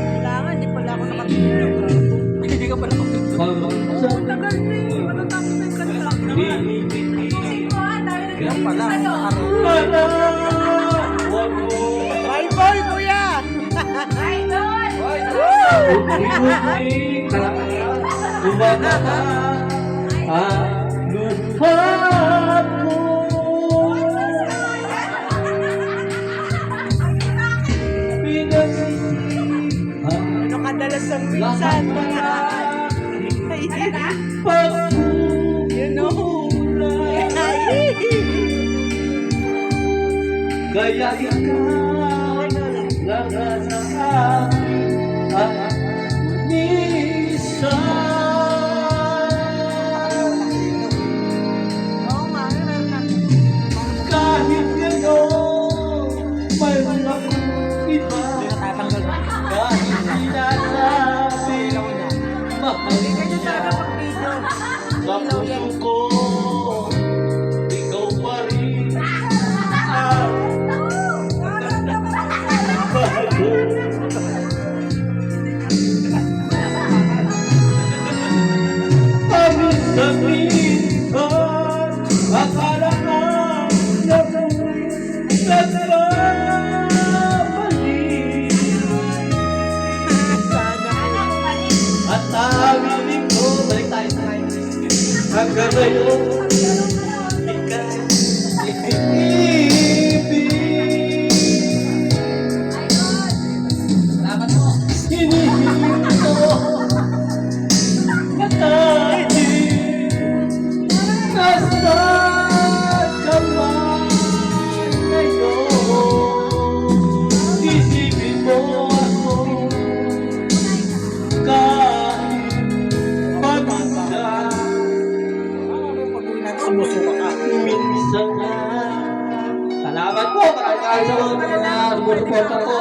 Kailangan, di pala ako nakatulog. Hindi ka pala nakatulog. Ang tagal na eh. Matatapos na yung kanta. Kaya pala, bye boy, kuya! Ano kadalas ang minsan? You know. Kaya ikaw nagkasama at minsan Oo nga, meron na. kahit ngayon mayroon akong iba Natatanggal na. kahit sinasabi mahal Hindi ganyan niya talaga pag video. sa puso ko ikaw pa rin ang bago. Paminsan-minsan, akala ko na ako'y nagkamali. At tawilin ko, balik tayo. Hanggang ngayon, ikaw ibig. Hinihinto matahimik. Nasaan ka man ngayon? Isipin mo ako kahit pagmamahal. Sumusuka ka. Minsan nga. Salamat po. Maraming sa mga sumusuporta po.